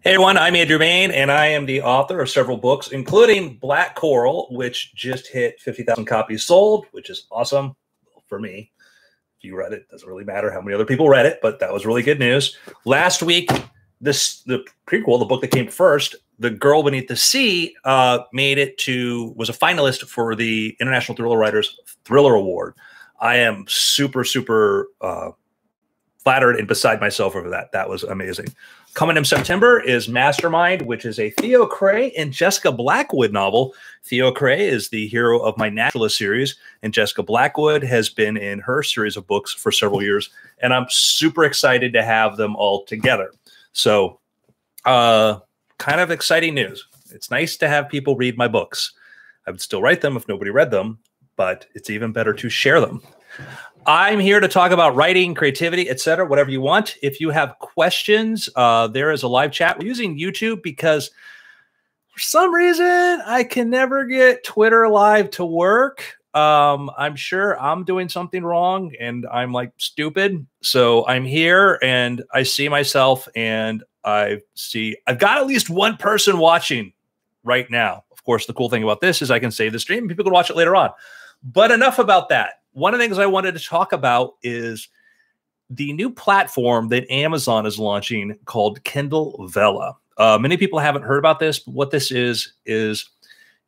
Hey everyone, I'm Andrew Main, and I am the author of several books, including Black Coral, which just hit 50,000 copies sold, which is awesome for me. If you read it, doesn't really matter how many other people read it, but that was really good news. Last week, the prequel, the book that came first, The Girl Beneath the Sea, was a finalist for the International Thriller Writers Thriller Award. I am super flattered and beside myself over that. That was amazing. Coming in September is Mastermind, which is a Theo Cray and Jessica Blackwood novel. Theo Cray is the hero of my Naturalist series, and Jessica Blackwood has been in her series of books for several years, and I'm super excited to have them all together. So kind of exciting news. It's nice to have people read my books. I would still write them if nobody read them, but it's even better to share them. I'm here to talk about writing, creativity, etc., whatever you want. If you have questions, there is a live chat. We're using YouTube because for some reason I can never get Twitter Live to work. I'm sure I'm doing something wrong and I'm like stupid. So I'm here and I see myself and I've got at least one person watching right now. Of course, the cool thing about this is I can save the stream and people can watch it later on. But enough about that. One of the things I wanted to talk about is the new platform that Amazon is launching called Kindle Vella. Many people haven't heard about this, but what this is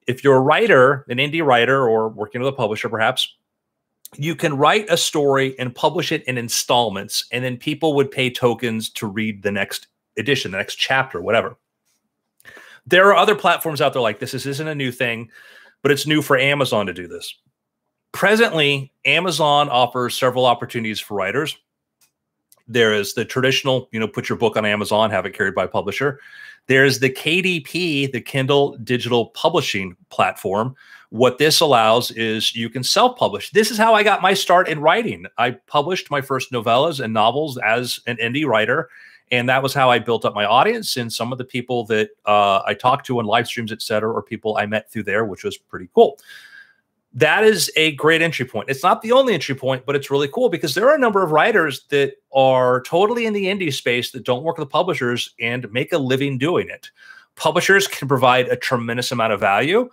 if you're a writer, an indie writer, or working with a publisher, perhaps, you can write a story and publish it in installments, and then people would pay tokens to read the next edition, the next chapter, whatever. There are other platforms out there like this. This isn't a new thing, but it's new for Amazon to do this. Presently, Amazon offers several opportunities for writers. There is the traditional, put your book on Amazon, have it carried by a publisher. There's the KDP, the Kindle Digital Publishing Platform. What this allows is you can self-publish. This is how I got my start in writing. I published my first novellas and novels as an indie writer, and that was how I built up my audience. And some of the people that I talked to in live streams, et cetera, or people I met through there, which was pretty cool. That is a great entry point. It's not the only entry point, but it's really cool because there are a number of writers that are totally in the indie space that don't work with publishers and make a living doing it. Publishers can provide a tremendous amount of value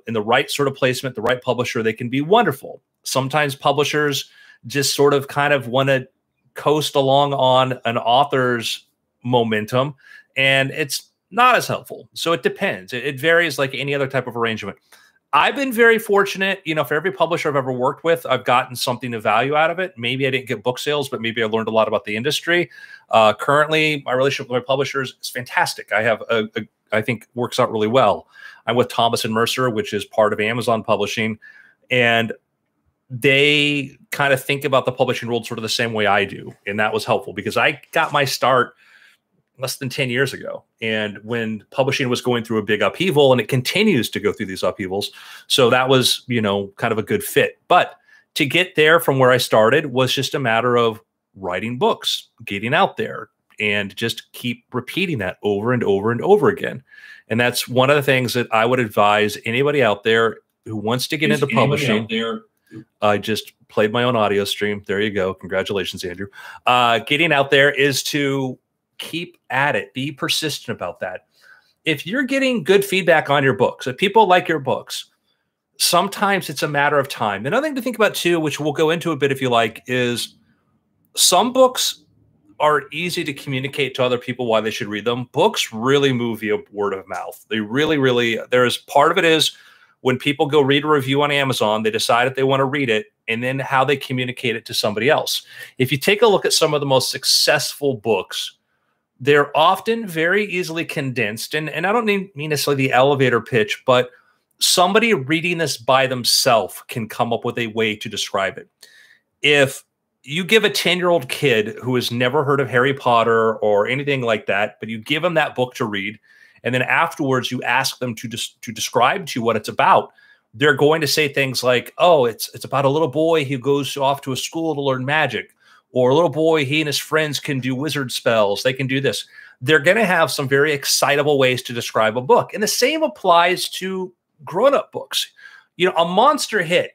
in the right sort of placement, the right publisher. They can be wonderful. Sometimes publishers just sort of kind of want to coast along on an author's momentum, and it's not as helpful. So it depends. It varies like any other type of arrangement. I've been very fortunate, for every publisher I've ever worked with, I've gotten something of value out of it. Maybe I didn't get book sales, but maybe I learned a lot about the industry. Currently, my relationship with my publishers is fantastic. I have I think works out really well. I'm with Thomas and Mercer, which is part of Amazon Publishing, and they kind of think about the publishing world sort of the same way I do. And that was helpful because I got my start less than 10 years ago. And when publishing was going through a big upheaval, and it continues to go through these upheavals. So that was, kind of a good fit. But to get there from where I started was just a matter of writing books, getting out there, and just keep repeating that over and over and over again. And that's one of the things that I would advise anybody out there who wants to get into publishing. I just played my own audio stream. There you go. Congratulations, Andrew. Getting out there is to keep at it. Be persistent about that. If you're getting good feedback on your books, if people like your books, sometimes it's a matter of time. Another thing to think about too, which we'll go into a bit if you like, is some books are easy to communicate to other people why they should read them. Books really move via word of mouth. They really, there's part of it is when people go read a review on Amazon, they decide if they want to read it, and then how they communicate it to somebody else. If you take a look at some of the most successful books, they're often very easily condensed. And I don't mean necessarily the elevator pitch, but somebody reading this by themselves can come up with a way to describe it. If you give a 10-year-old kid who has never heard of Harry Potter or anything like that, but you give them that book to read, and then afterwards you ask them to describe to you what it's about, they're going to say things like, oh, it's about a little boy who goes off to a school to learn magic. Or a little boy, he and his friends can do wizard spells. They can do this. They're going to have some very excitable ways to describe a book. And the same applies to grown-up books. A monster hit.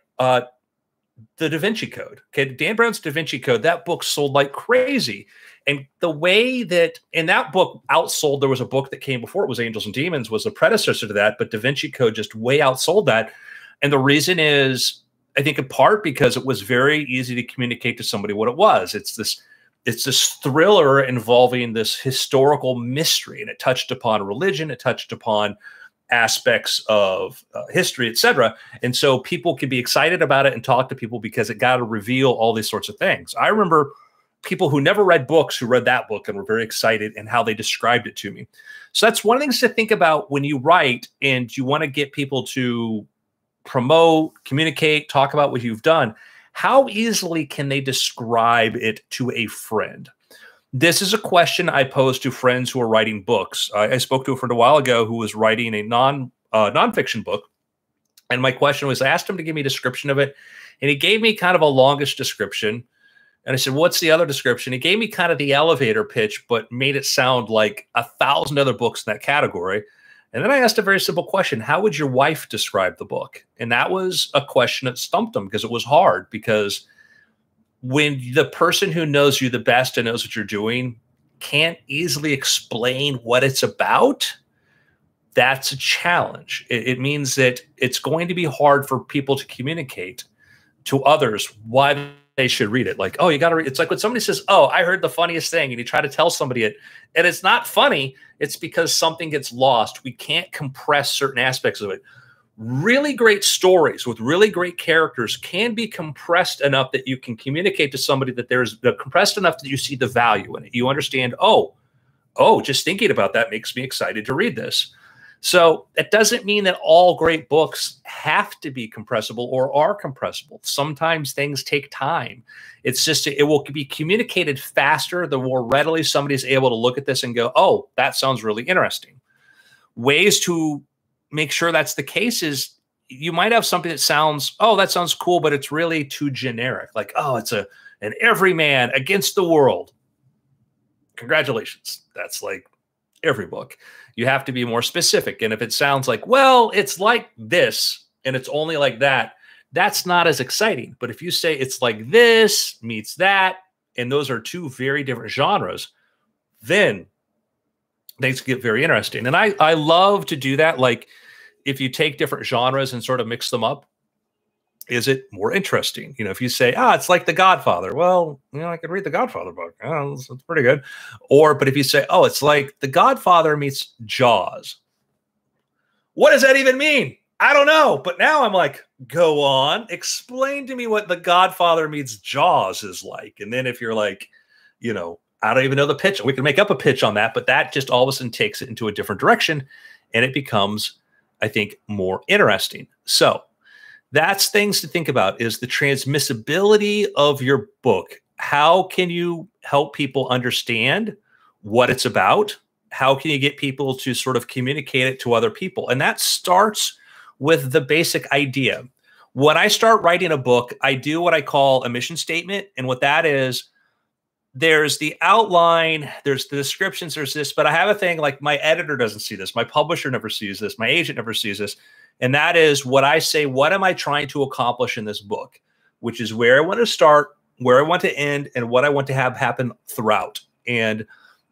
the Da Vinci Code. Okay, Dan Brown's Da Vinci Code, that book sold like crazy. And the way that, and that book outsold, there was a book that came before it, was Angels and Demons, was a predecessor to that, but Da Vinci Code just way outsold that. And the reason is, I think in part because it was very easy to communicate to somebody what it was. It's this thriller involving this historical mystery, and it touched upon religion, it touched upon aspects of history, etc. And so people could be excited about it and talk to people because it got to reveal all these sorts of things. I remember people who never read books who read that book and were very excited and how they described it to me. So that's one of the things to think about when you write and you want to get people to promote, communicate, talk about what you've done. How easily can they describe it to a friend? This is a question I pose to friends who are writing books. I spoke to a friend a while ago who was writing a nonfiction book. And my question was, I asked him to give me a description of it. And he gave me kind of a longish description. And I said, what's the other description? He gave me kind of the elevator pitch, but made it sound like 1,000 other books in that category. And then I asked a very simple question. How would your wife describe the book? And that was a question that stumped him because it was hard, because when the person who knows you the best and knows what you're doing can't easily explain what it's about, that's a challenge. It means that it's going to be hard for people to communicate to others why they should read it. Like, oh, you got to read. It's like when somebody says, oh, I heard the funniest thing, and you try to tell somebody it, and it's not funny. It's because something gets lost. We can't compress certain aspects of it. Really great stories with really great characters can be compressed enough that you can communicate to somebody that there's compressed enough that you see the value in it. You understand, oh, just thinking about that makes me excited to read this. So that doesn't mean that all great books have to be compressible or are compressible. Sometimes things take time. It's just, it will be communicated faster the more readily somebody's able to look at this and go, oh, that sounds really interesting. Ways to make sure that's the case is you might have something that sounds, oh, that sounds cool, but it's really too generic. Like, oh, it's an everyman against the world. Congratulations. That's like every book. You have to be more specific. And if it sounds like, well, it's like this and it's only like that, that's not as exciting. But if you say it's like this meets that, and those are two very different genres, then things get very interesting. And I love to do that. Like, if you take different genres and sort of mix them up, is it more interesting? You know, if you say, it's like The Godfather. Well, you know, I could read the Godfather book. Oh, it's pretty good. But if you say, oh, it's like The Godfather meets Jaws. What does that even mean? I don't know. But now I'm like, go on, explain to me what The Godfather meets Jaws is like. And then if you're like, you know, I don't even know the pitch, we can make up a pitch on that, but that just all of a sudden takes it into a different direction and it becomes, I think, more interesting. So that's things to think about, is the transmissibility of your book. How can you help people understand what it's about? How can you get people to sort of communicate it to other people? And that starts with the basic idea. When I start writing a book, I do what I call a mission statement. And what that is, there's the outline, there's the descriptions, there's this, but I have a thing like my editor doesn't see this. My publisher never sees this. My agent never sees this. And that is what I say, what am I trying to accomplish in this book, which is where I want to start, where I want to end, and what I want to have happen throughout. And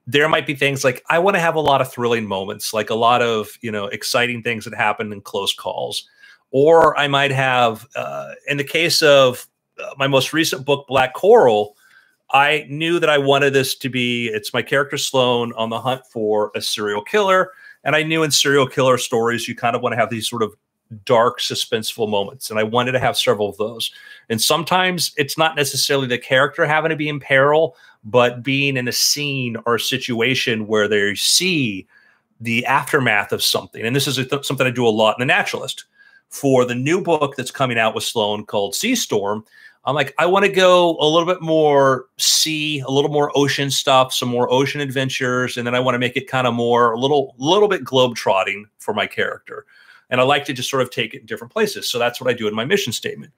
there might be things like, I want to have a lot of thrilling moments, like a lot of, you know, exciting things that happen in close calls. Or I might have, in the case of my most recent book, Black Coral, I knew that I wanted this to be, it's my character Sloan on the hunt for a serial killer. And I knew in serial killer stories, you kind of want to have these sort of dark, suspenseful moments. And I wanted to have several of those. And sometimes it's not necessarily the character having to be in peril, but being in a scene or a situation where they see the aftermath of something. And this is something I do a lot in The Naturalist. For the new book that's coming out with Sloan called Sea Storm, I'm like, I want to go a little bit more sea, a little more ocean stuff, some more ocean adventures. And then I want to make it kind of more, a little bit globetrotting for my character. And I like to just sort of take it in different places. So that's what I do in my mission statement.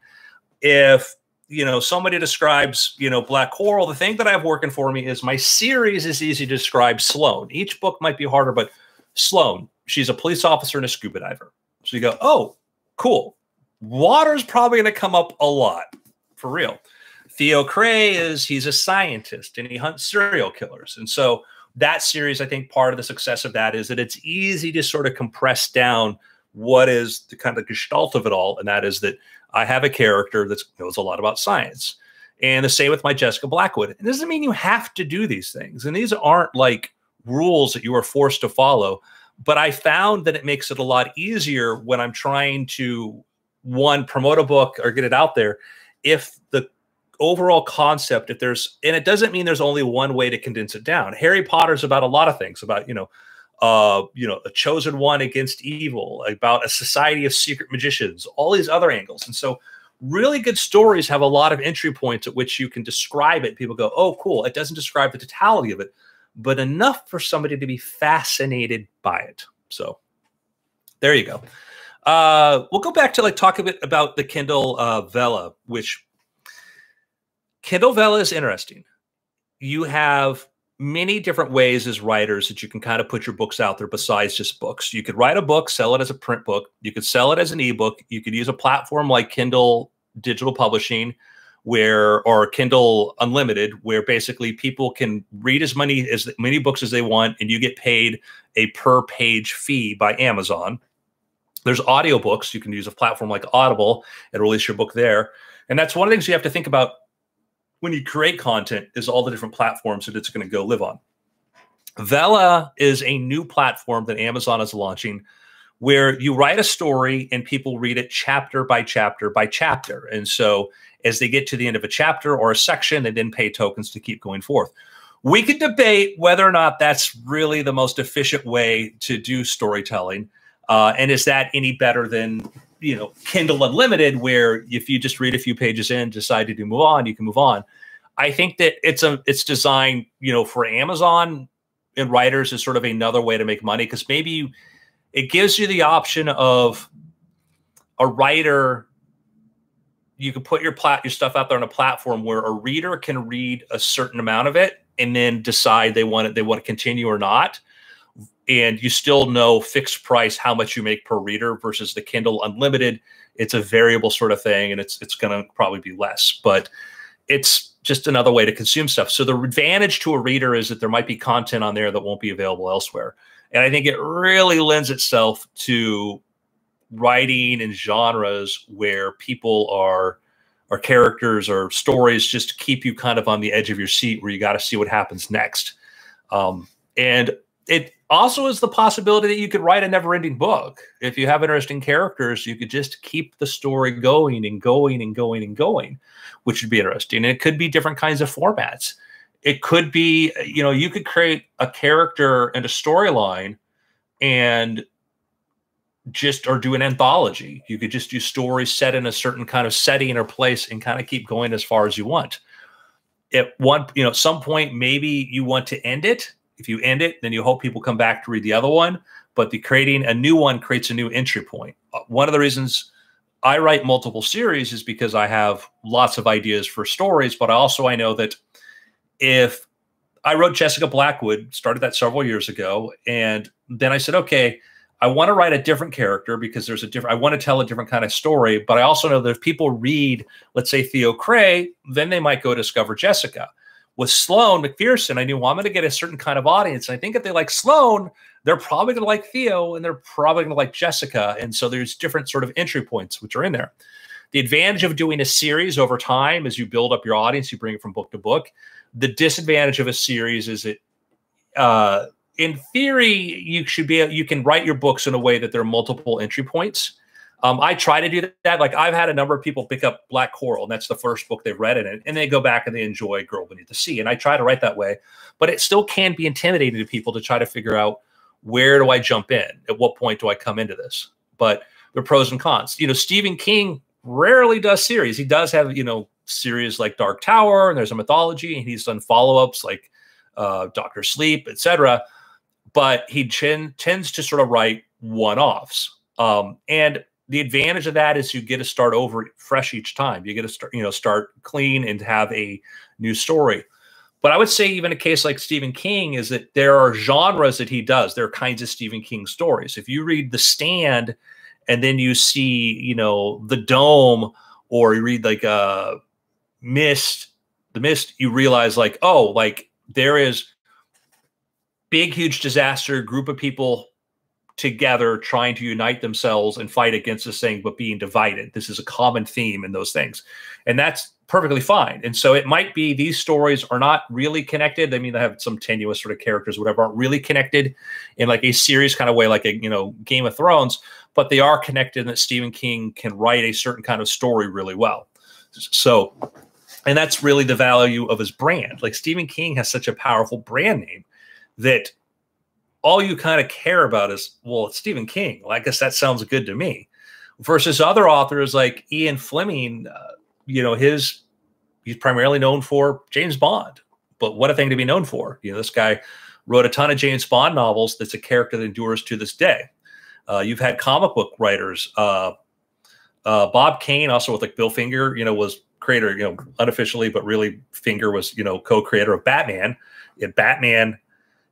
If, you know, somebody describes, you know, Black Coral, the thing that I have working for me is my series is easy to describe Sloan. Each book might be harder, but Sloan, she's a police officer and a scuba diver. So you go, oh, cool. Water's probably going to come up a lot. for real. Theo Cray he's a scientist and he hunts serial killers. And so that series, I think part of the success of that is that it's easy to sort of compress down what is the kind of gestalt of it all. And that is that I have a character that knows a lot about science. And the same with my Jessica Blackwood. It doesn't mean you have to do these things. And these aren't like rules that you are forced to follow. But I found that it makes it a lot easier when I'm trying to, one, promote a book or get it out there. If the overall concept, and it doesn't mean there's only one way to condense it down. Harry Potter's about a lot of things, about, a chosen one against evil, about a society of secret magicians, all these other angles. And so really good stories have a lot of entry points at which you can describe it. People go, oh, cool. It doesn't describe the totality of it, but enough for somebody to be fascinated by it. So there you go. We'll go back to talk a bit about the Kindle Vella, which Kindle Vella is interesting. You have many different ways as writers that you can kind of put your books out there besides just books. You could write a book, sell it as a print book. You could sell it as an ebook. You could use a platform like Kindle Digital Publishing or Kindle Unlimited, where basically people can read as many books as they want, and you get paid a per page fee by Amazon. There's audiobooks. You can use a platform like Audible and release your book there. And that's one of the things you have to think about when you create content, is all the different platforms that it's going to go live on. Vella is a new platform that Amazon is launching, where you write a story and people read it chapter by chapter by chapter. And so as they get to the end of a chapter or a section, they then pay tokens to keep going forth. We could debate whether or not that's really the most efficient way to do storytelling. And is that any better than, Kindle Unlimited, where if you just read a few pages in, decide to move on, you can move on. I think that it's designed, for Amazon and writers as sort of another way to make money, because maybe it gives you the option of a writer. You can put your stuff out there on a platform where a reader can read a certain amount of it and then decide they want to continue or not. And you still know fixed price how much you make per reader, versus the Kindle Unlimited. It's a variable sort of thing, and it's going to probably be less, but it's just another way to consume stuff. So the advantage to a reader is that there might be content on there that won't be available elsewhere. And I think it really lends itself to writing in genres where people are characters or stories just keep you kind of on the edge of your seat, where you got to see what happens next. And it also is the possibility that you could write a never-ending book. If you have interesting characters, you could just keep the story going and going and going and going, which would be interesting. And it could be different kinds of formats. It could be, you could create a character and a storyline and or do an anthology. You could just do stories set in a certain kind of setting or place and kind of keep going as far as you want. At some point, maybe you want to end it. If you end it, then you hope people come back to read the other one. But creating a new one creates a new entry point. One of the reasons I write multiple series is because I have lots of ideas for stories, but I know that if I wrote Jessica Blackwood, started that several years ago, and then I said, okay, I want to write a different character because I want to tell a different kind of story. But I also know that if people read, let's say, Theo Cray, then they might go discover Jessica. With Sloane McPherson, I knew, well, I'm going to get a certain kind of audience. And I think if they like Sloane, they're probably going to like Theo, and they're probably going to like Jessica. And so there's different sort of entry points which are in there. The advantage of doing a series over time is you build up your audience, you bring it from book to book. The disadvantage of a series is that, in theory, you can write your books in a way that there are multiple entry points. I try to do that. Like, I've had a number of people pick up Black Coral, and that's the first book they've read in it, and they go back and they enjoy Girl Beneath the Sea. And I try to write that way, but it still can be intimidating to people to try to figure out, where do I jump in? At what point do I come into this? But there are pros and cons. Stephen King rarely does series. He does have, series like Dark Tower, and there's a mythology, and he's done follow-ups like Dr. Sleep, etc. But he tends to sort of write one-offs. And the advantage of that is you get to start over fresh each time. You get to start clean and have a new story. But I would say even a case like Stephen King is that there are genres that he does. There are kinds of Stephen King stories. If you read The Stand and then you see, The Dome, or you read like mist, you realize like, oh, like there is big, huge disaster, group of people together trying to unite themselves and fight against this thing, but being divided. This is a common theme in those things. And that's perfectly fine. And so it might be these stories are not really connected. I mean, they have some tenuous sort of characters, whatever, aren't really connected in like a series kind of way, like a, you know, Game of Thrones, but they are connected in that Stephen King can write a certain kind of story really well. So, and that's really the value of his brand. Like Stephen King has such a powerful brand name that all you kind of care about is, well, it's Stephen King. Well, I guess that sounds good to me. Versus other authors like Ian Fleming, you know, he's primarily known for James Bond. But what a thing to be known for. You know, this guy wrote a ton of James Bond novels. That's a character that endures to this day. You've had comic book writers. Bob Kane, also with like Bill Finger, you know, was creator, you know, unofficially, but really Finger was, you know, co-creator of Batman. And Batman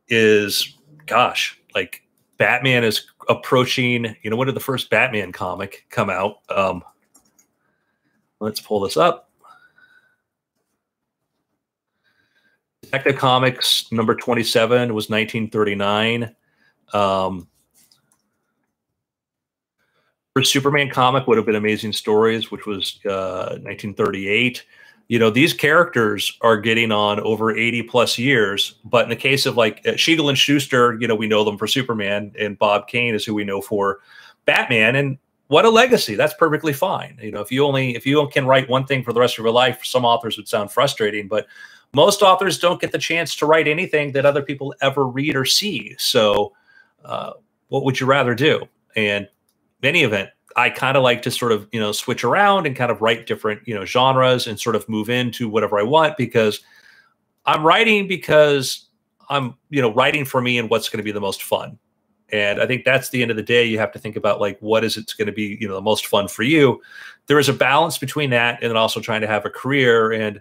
is, gosh, like Batman is approaching, you know, when did the first Batman comic come out? Let's pull this up. Detective Comics number 27 was 1939. First Superman comic would have been Amazing Stories, which was 1938. You know, these characters are getting on over 80 plus years. But in the case of like Siegel and Schuster, you know, we know them for Superman, and Bob Kane is who we know for Batman. And what a legacy. That's perfectly fine. You know, if you can write one thing for the rest of your life, some authors would sound frustrating, but most authors don't get the chance to write anything that other people ever read or see. So what would you rather do? And in any event, I kind of like to sort of, you know, switch around and kind of write different, you know, genres and sort of move into whatever I want, because I'm writing because I'm, you know, writing for me and what's going to be the most fun. And I think that's the end of the day. You have to think about like, what is it's going to be, you know, the most fun for you. There is a balance between that and then also trying to have a career. And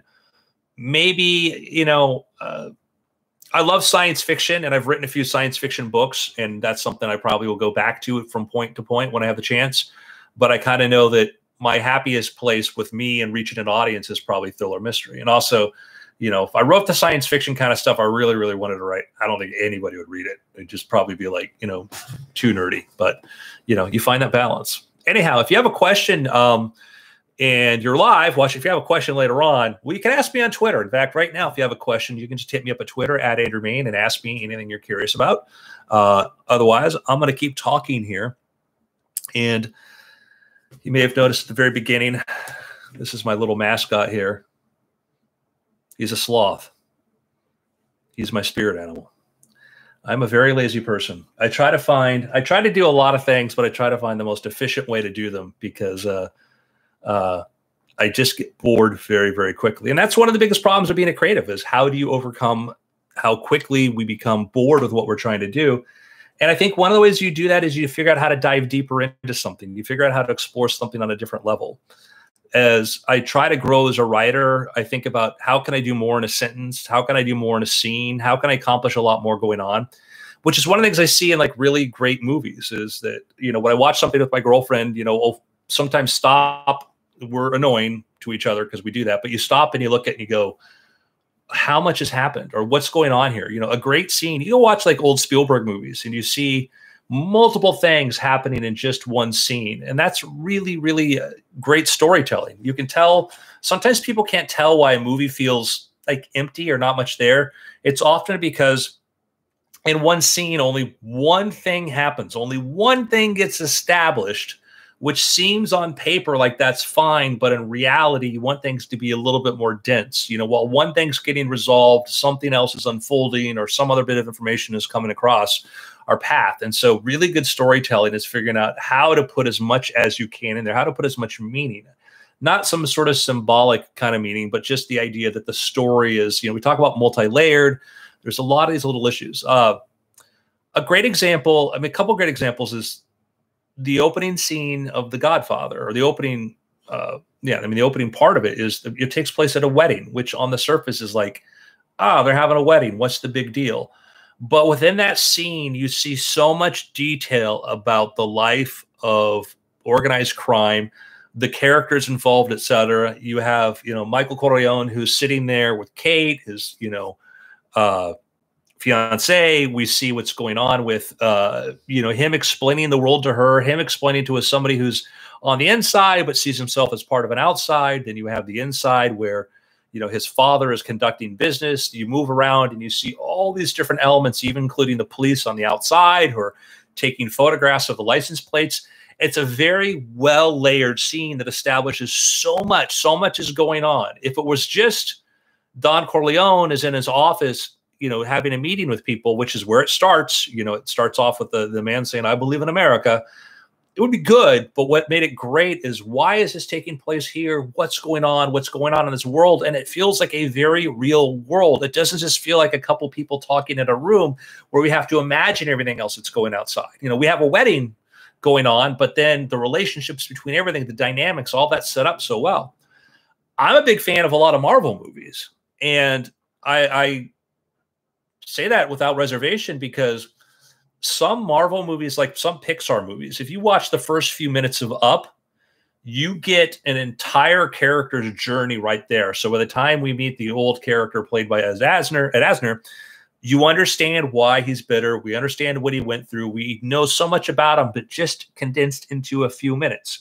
maybe, you know, I love science fiction, and I've written a few science fiction books, and that's something I probably will go back to from point to point when I have the chance. But I kind of know that my happiest place with me and reaching an audience is probably thriller mystery. And also, you know, if I wrote the science fiction kind of stuff I really, really wanted to write, I don't think anybody would read it. It'd just probably be like, you know, too nerdy. But, you know, you find that balance. Anyhow, if you have a question, and you're live, watch. If you have a question later on, well, you can ask me on Twitter. In fact, right now, if you have a question, you can just hit me up at Twitter at Andrew Main and ask me anything you're curious about. Otherwise, I'm going to keep talking here. And you may have noticed at the very beginning, this is my little mascot here. He's a sloth. He's my spirit animal. I'm a very lazy person. I try to do a lot of things, but I try to find the most efficient way to do them, because I just get bored very, very quickly. And that's one of the biggest problems of being a creative, is how do you overcome how quickly we become bored with what we're trying to do? And I think one of the ways you do that is you figure out how to dive deeper into something. You figure out how to explore something on a different level. As I try to grow as a writer, I think about how can I do more in a sentence? How can I do more in a scene? How can I accomplish a lot more going on? Which is one of the things I see in like really great movies, is that, you know, when I watch something with my girlfriend, you know, I'll sometimes stop. We're annoying to each other because we do that, but you stop and you look at it and you go, how much has happened, or what's going on here? You know, a great scene, you go watch like old Spielberg movies and you see multiple things happening in just one scene. And that's really, really great storytelling. You can tell, sometimes people can't tell why a movie feels like empty or not much there. It's often because in one scene, only one thing happens. Only one thing gets established, which seems on paper like that's fine, but in reality, you want things to be a little bit more dense. You know, while one thing's getting resolved, something else is unfolding, or some other bit of information is coming across our path. And so really good storytelling is figuring out how to put as much as you can in there, how to put as much meaning, not some sort of symbolic kind of meaning, but just the idea that the story is, you know, we talk about multi-layered. There's a lot of these little issues. A great example, I mean, a couple great examples is the opening scene of The Godfather, or the opening, the opening part of it is, it takes place at a wedding, which on the surface is like, they're having a wedding. What's the big deal? But within that scene, you see so much detail about the life of organized crime, the characters involved, etc. You have, you know, Michael Corleone, who's sitting there with Kate, his, you know, fiance. We see what's going on with, you know, him explaining the world to her, him explaining to us somebody who's on the inside but sees himself as part of an outside. Then you have the inside where, you know, his father is conducting business. You move around and you see all these different elements, even including the police on the outside who are taking photographs of the license plates. It's a very well layered scene that establishes so much is going on. If it was just Don Corleone is in his office, you know, having a meeting with people, which is where it starts, you know, it starts off with the man saying, "I believe in America," it would be good. But what made it great is, why is this taking place here? What's going on? What's going on in this world? And it feels like a very real world. It doesn't just feel like a couple people talking in a room where we have to imagine everything else that's going outside. You know, we have a wedding going on, but then the relationships between everything, the dynamics, all that's set up so well. I'm a big fan of a lot of Marvel movies, and I say that without reservation, because some Marvel movies, like some Pixar movies, if you watch the first few minutes of Up, you get an entire character's journey right there. So by the time we meet the old character played by Ed Asner, you understand why he's bitter. We understand what he went through. We know so much about him, but just condensed into a few minutes.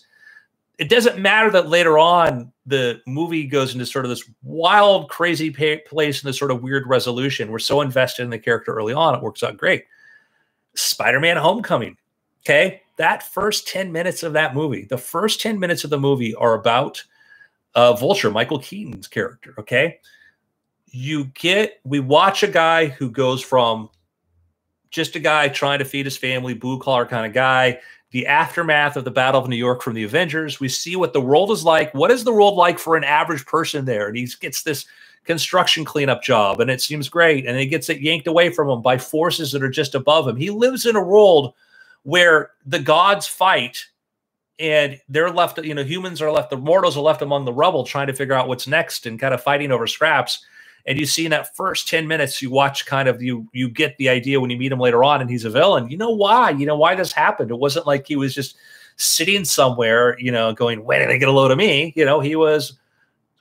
It doesn't matter that later on the movie goes into sort of this wild, crazy place and this sort of weird resolution. We're so invested in the character early on, it works out great. Spider-Man Homecoming, okay? That first 10 minutes of that movie, the first 10 minutes of the movie are about Vulture, Michael Keaton's character, okay? We watch a guy who goes from just a guy trying to feed his family, blue-collar kind of guy, the aftermath of the Battle of New York from the Avengers. We see what the world is like. What is the world like for an average person there? And he gets this construction cleanup job, and it seems great. And he gets it yanked away from him by forces that are just above him. He lives in a world where the gods fight, and they're left, you know, humans are left, the mortals are left among the rubble trying to figure out what's next and kind of fighting over scraps. And you see in that first 10 minutes, you watch kind of, you get the idea when you meet him later on and he's a villain. You know why this happened. It wasn't like he was just sitting somewhere, you know, going, when did they get a load of me? You know, he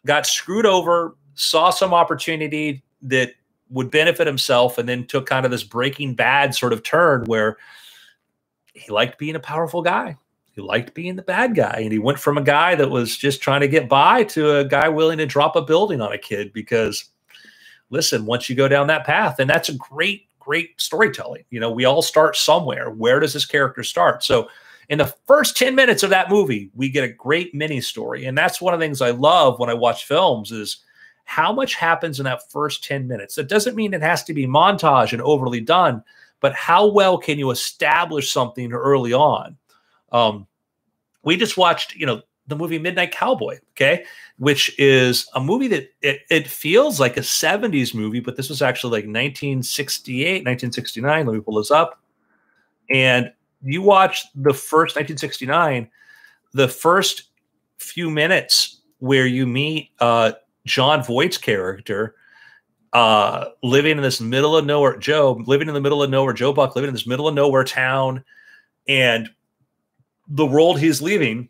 got screwed over, saw some opportunity that would benefit himself, and then took kind of this Breaking Bad sort of turn where he liked being a powerful guy. He liked being the bad guy. And he went from a guy that was just trying to get by to a guy willing to drop a building on a kid because, listen, once you go down that path, and that's a great, great storytelling. You know, we all start somewhere. Where does this character start? So in the first 10 minutes of that movie, we get a great mini story. And that's one of the things I love when I watch films is how much happens in that first 10 minutes. That doesn't mean it has to be montage and overly done, but how well can you establish something early on? We just watched, you know, the movie Midnight Cowboy, okay, which is a movie that it feels like a 70s movie, but this was actually like 1968, 1969. Let me pull this up. And you watch the first 1969, the first few minutes where you meet John Voight's character living in this middle of nowhere, Joe Buck living in this middle of nowhere town, and the world he's leaving,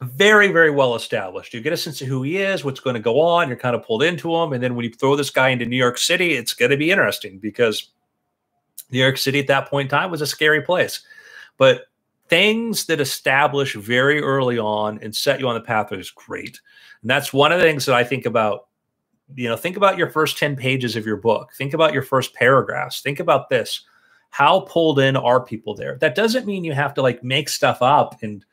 very, very well established. You get a sense of who he is, what's going to go on. You're kind of pulled into him. And then when you throw this guy into New York City, it's going to be interesting because New York City at that point in time was a scary place. But things that establish very early on and set you on the path is great. And that's one of the things that I think about. You know, think about your first 10 pages of your book. Think about your first paragraphs. Think about this. How pulled in are people there? That doesn't mean you have to like make stuff up and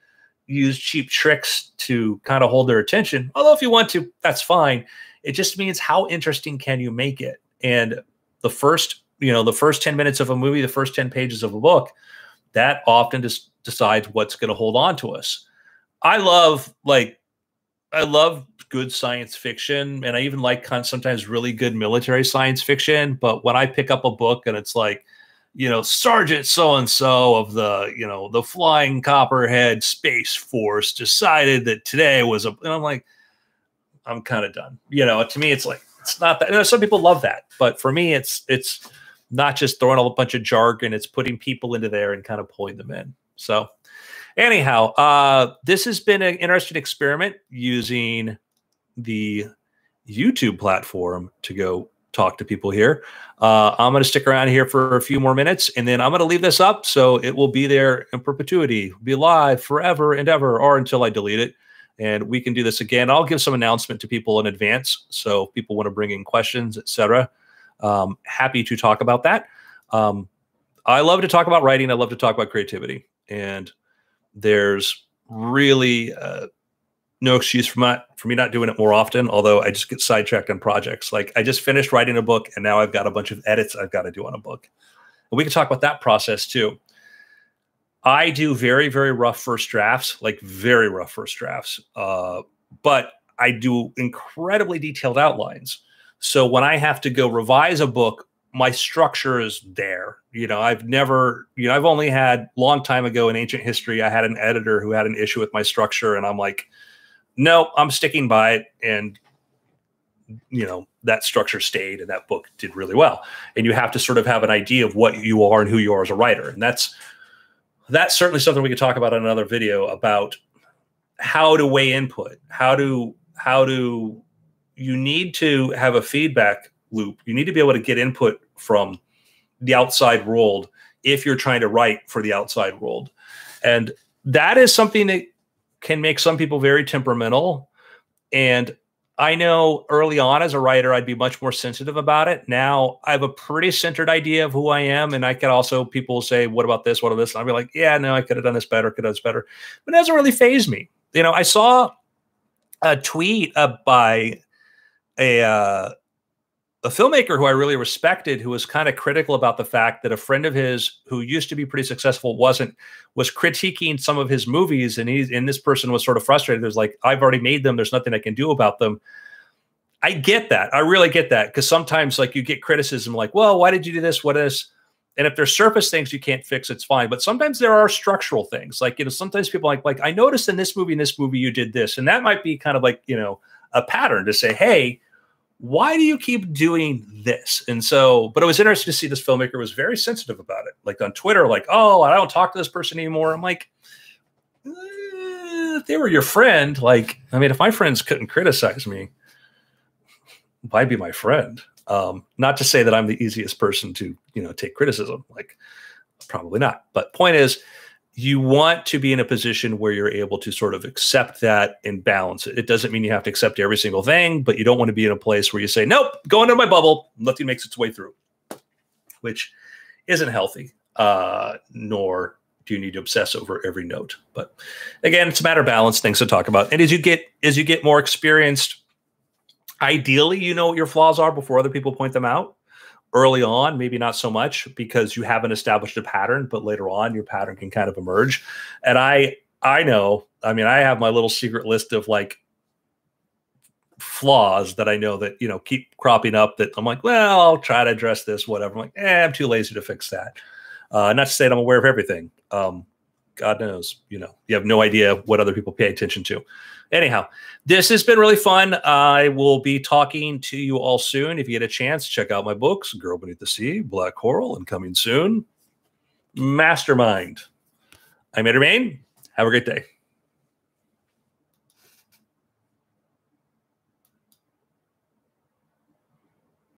use cheap tricks to kind of hold their attention. Although if you want to, that's fine. It just means how interesting can you make it? And the first 10 minutes of a movie, the first 10 pages of a book, that often just decides what's going to hold on to us. I love good science fiction, and I even like sometimes really good military science fiction. But when I pick up a book and it's like, you know, Sergeant so-and-so of the Flying Copperhead Space Force decided that today was and I'm like, I'm kind of done. You know, to me, it's like, it's not that. You know, some people love that, but for me, it's not just throwing a bunch of jargon. It's putting people into there and kind of pulling them in. So Anyhow, this has been an interesting experiment using the YouTube platform to go talk to people here. I'm going to stick around here for a few more minutes, and then I'm going to leave this up so it will be there in perpetuity, be live forever and ever, or until I delete it. And we can do this again. I'll give some announcement to people in advance, so if people want to bring in questions, etc. Happy to talk about that. I love to talk about writing. I love to talk about creativity, and there's really no excuse for me not doing it more often, although I just get sidetracked on projects. Like I just finished writing a book, and now I've got a bunch of edits I've got to do on a book. And we can talk about that process too. I do very, very rough first drafts, like very rough first drafts, but I do incredibly detailed outlines. So when I have to go revise a book, my structure is there. I've only had long time ago in ancient history, I had an editor who had an issue with my structure, and I'm like, no, I'm sticking by it. And, that structure stayed, and that book did really well. And you have to sort of have an idea of what you are and who you are as a writer. And that's certainly something we could talk about in another video, about how to weigh input, how do you need to have a feedback loop. You need to be able to get input from the outside world if you're trying to write for the outside world. And that is something that can make some people very temperamental. And I know early on as a writer, I'd be much more sensitive about it. Now I have a pretty centered idea of who I am. And I can also, people say, what about this? What about this? And I'll be like, yeah, no, I could have done this better. Could have done this better. But it doesn't really faze me. I saw a tweet by a filmmaker who I really respected, who was kind of critical about the fact that a friend of his who used to be pretty successful was critiquing some of his movies. And this person was sort of frustrated. There's like, I've already made them. There's nothing I can do about them. I get that. I really get that. Because sometimes like you get criticism like, well, why did you do this? What is? And if there's surface things you can't fix, it's fine. But sometimes there are structural things. Like, sometimes people like, I noticed in this movie you did this. And that might be kind of like, a pattern to say, hey, why do you keep doing this? And so, but it was interesting to see this filmmaker was very sensitive about it. Like on Twitter, like, oh, I don't talk to this person anymore. I'm like, if they were your friend, like, I mean, if my friends couldn't criticize me, why be my friend? Not to say that I'm the easiest person to, take criticism, like probably not. But point is, you want to be in a position where you're able to sort of accept that and balance it. It doesn't mean you have to accept every single thing, but you don't want to be in a place where you say, nope, go into my bubble, nothing makes its way through, which isn't healthy, nor do you need to obsess over every note. But again, it's a matter of balance, things to talk about. And as you get more experienced, ideally, you know what your flaws are before other people point them out. Early on, maybe not so much because you haven't established a pattern, but later on your pattern can kind of emerge. And I know, I mean, I have my little secret list of like flaws that I know that, keep cropping up that I'm like, well, I'll try to address this, whatever. I'm like, I'm too lazy to fix that. Not to say that I'm aware of everything. God knows, you have no idea what other people pay attention to. Anyhow, this has been really fun. I will be talking to you all soon. If you get a chance, check out my books, Girl Beneath the Sea, Black Coral, and coming soon, Mastermind. I'm Ed Main. Have a great day.